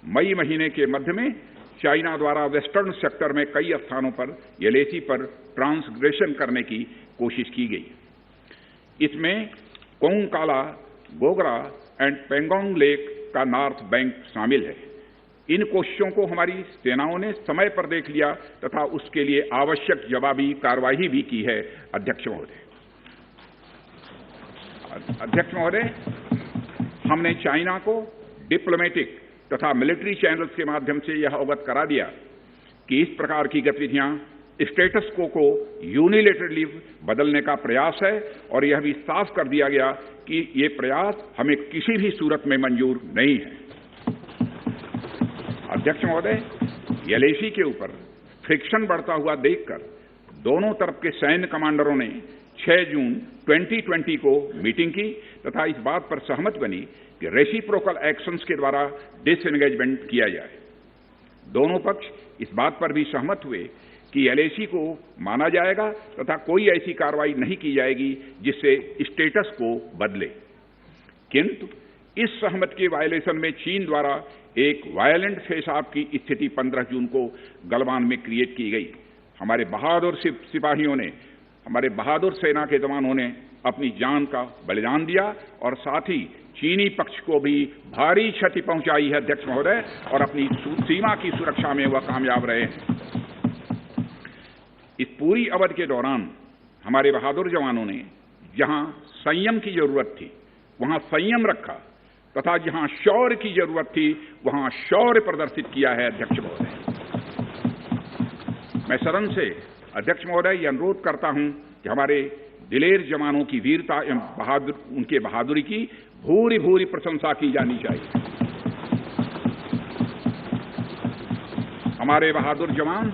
मई महीने के मध्य में चाइना द्वारा वेस्टर्न सेक्टर में कई स्थानों पर एलएसी पर ट्रांसग्रेशन करने की कोशिश की गई। इसमें कोंगकाला, गोगरा एंड पेंगोंग लेक का नॉर्थ बैंक शामिल है। इन कोशिशों को हमारी सेनाओं ने समय पर देख लिया तथा उसके लिए आवश्यक जवाबी कार्रवाई भी की है। अध्यक्ष महोदय, हमने चाइना को डिप्लोमेटिक तथा मिलिट्री चैनल्स के माध्यम से यह अवगत करा दिया कि इस प्रकार की गतिविधियां स्टेटस को यूनिलेटरली बदलने का प्रयास है और यह भी साफ कर दिया गया कि ये प्रयास हमें किसी भी सूरत में मंजूर नहीं है। अध्यक्ष महोदय, एलएसी के ऊपर फ्रिक्शन बढ़ता हुआ देखकर दोनों तरफ के सैन्य कमांडरों ने 6 जून 2020 को मीटिंग की तथा इस बात पर सहमत बनी कि रेसिप्रोकल एक्शंस के द्वारा डिसएंगेजमेंट किया जाए। दोनों पक्ष इस बात पर भी सहमत हुए कि एलएसी को माना जाएगा तथा कोई ऐसी कार्रवाई नहीं की जाएगी जिससे स्टेटस को बदले। किंतु इस सहमति के वायलेशन में चीन द्वारा एक वायलेंट फेस ऑफ की स्थिति 15 जून को गलवान में क्रिएट की गई। हमारे बहादुर सिपाहियों ने, हमारे बहादुर सेना के जवानों ने अपनी जान का बलिदान दिया और साथ ही चीनी पक्ष को भी भारी क्षति पहुंचाई है अध्यक्ष महोदय, और अपनी सीमा की सुरक्षा में वह कामयाब रहे हैं। इस पूरी अवधि के दौरान हमारे बहादुर जवानों ने जहां संयम की जरूरत थी वहां संयम रखा तथा जहां शौर्य की जरूरत थी वहां शौर्य प्रदर्शित किया है। अध्यक्ष महोदय, मैं सदन से अध्यक्ष महोदय यह अनुरोध करता हूं कि हमारे दिलेर जवानों की वीरता एवं उनके बहादुरी की भूरी भूरी प्रशंसा की जानी चाहिए। हमारे बहादुर जवान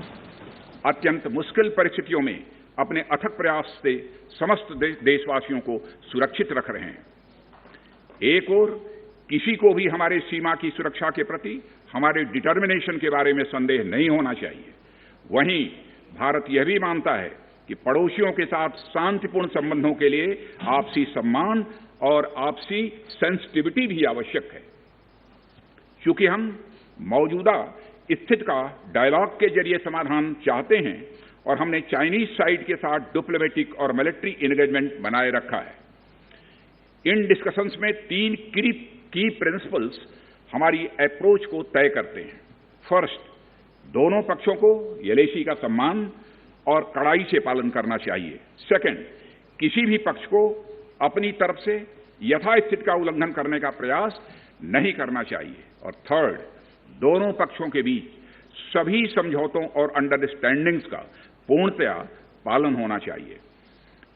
अत्यंत मुश्किल परिस्थितियों में अपने अथक प्रयास से समस्त देशवासियों को सुरक्षित रख रहे हैं। एक ओर किसी को भी हमारे सीमा की सुरक्षा के प्रति हमारे डिटर्मिनेशन के बारे में संदेह नहीं होना चाहिए। वहीं भारत यह भी मानता है कि पड़ोसियों के साथ शांतिपूर्ण संबंधों के लिए आपसी सम्मान और आपसी सेंसिटिविटी भी आवश्यक है। चूंकि हम मौजूदा स्थिति का डायलॉग के जरिए समाधान चाहते हैं और हमने चाइनीज साइड के साथ डिप्लोमेटिक और मिलिट्री एंगेजमेंट बनाए रखा है। इन डिस्कशंस में 3 की प्रिंसिपल्स हमारी अप्रोच को तय करते हैं। फर्स्ट, दोनों पक्षों को एलएसी का सम्मान और कड़ाई से पालन करना चाहिए। सेकंड, किसी भी पक्ष को अपनी तरफ से यथास्थिति का उल्लंघन करने का प्रयास नहीं करना चाहिए। और थर्ड, दोनों पक्षों के बीच सभी समझौतों और अंडरस्टैंडिंग्स का पूर्णतया पालन होना चाहिए।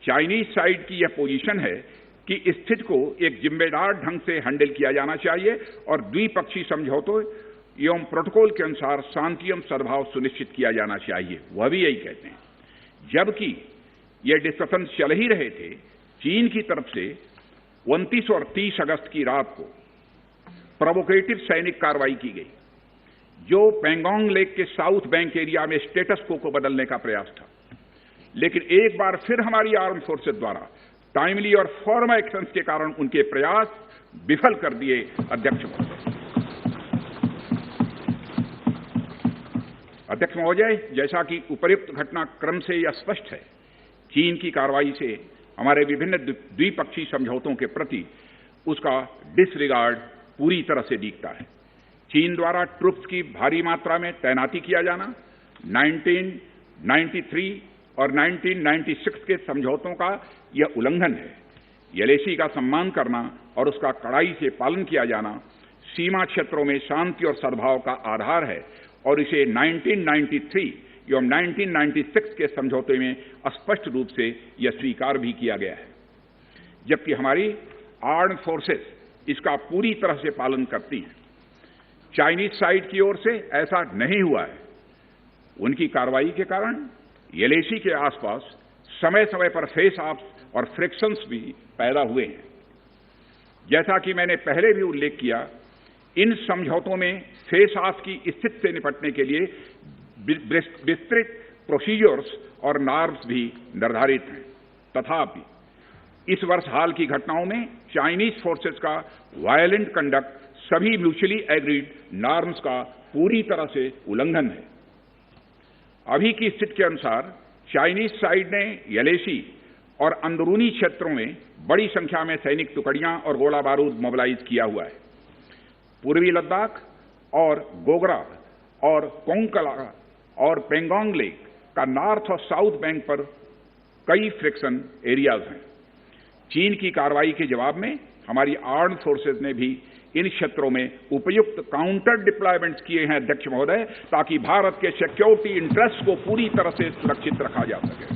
चाइनीज साइड की यह पोजीशन है कि स्थिति को एक जिम्मेदार ढंग से हैंडल किया जाना चाहिए और द्विपक्षीय समझौतों एवं प्रोटोकॉल के अनुसार शांति एवं सद्भाव सुनिश्चित किया जाना चाहिए। वह भी यही कहते हैं। जबकि ये डिस्कशन चल ही रहे थे, चीन की तरफ से 29 और 30 अगस्त की रात को प्रोवोकेटिव सैनिक कार्रवाई की गई, जो पेंगोंग लेक के साउथ बैंक एरिया में स्टेटस को बदलने का प्रयास था। लेकिन एक बार फिर हमारी आर्म फोर्सेस द्वारा टाइमली और फॉर्म एक्शंस के कारण उनके प्रयास विफल कर दिए। अध्यक्ष महोदय, जैसा कि उपर्युक्त घटनाक्रम से यह स्पष्ट है, चीन की कार्रवाई से हमारे विभिन्न द्विपक्षीय समझौतों के प्रति उसका डिसरिगार्ड पूरी तरह से दिखता है। चीन द्वारा ट्रुप्स की भारी मात्रा में तैनाती किया जाना 1993 और 1996 के समझौतों का यह उल्लंघन है। एलएसी का सम्मान करना और उसका कड़ाई से पालन किया जाना सीमा क्षेत्रों में शांति और सद्भाव का आधार है और इसे 1993 एवं 1996 के समझौते में स्पष्ट रूप से यह स्वीकार भी किया गया है। जबकि हमारी आर्म्ड फोर्सेस इसका पूरी तरह से पालन करती हैं। चाइनीज साइड की ओर से ऐसा नहीं हुआ है। उनकी कार्रवाई के कारण एलएसी के आसपास समय समय पर फेस ऑफ्स और फ्रिक्शंस भी पैदा हुए हैं। जैसा कि मैंने पहले भी उल्लेख किया, इन समझौतों में फेस ऑफ की स्थिति से निपटने के लिए विस्तृत प्रोसीजर्स और नॉर्म्स भी निर्धारित हैं। तथापि इस वर्ष हाल की घटनाओं में चाइनीज फोर्सेस का वायलेंट कंडक्ट सभी म्यूचुअली एग्रीड नॉर्म्स का पूरी तरह से उल्लंघन है। अभी की स्थिति के अनुसार चाइनीज साइड ने यलेसी और अंदरूनी क्षेत्रों में बड़ी संख्या में सैनिक टुकड़ियां और गोला बारूद मोबिलाइज किया हुआ है। पूर्वी लद्दाख और गोगरा और कोंकला और पेंगोंग लेक का नॉर्थ और साउथ बैंक पर कई फ्रिक्शन एरियाज हैं। चीन की कार्रवाई के जवाब में हमारी आर्म्ड फोर्सेज ने भी इन क्षेत्रों में उपयुक्त काउंटर डिप्लॉयमेंट्स किए हैं अध्यक्ष महोदय, ताकि भारत के सिक्योरिटी इंटरेस्ट को पूरी तरह से सुरक्षित रखा जा सके।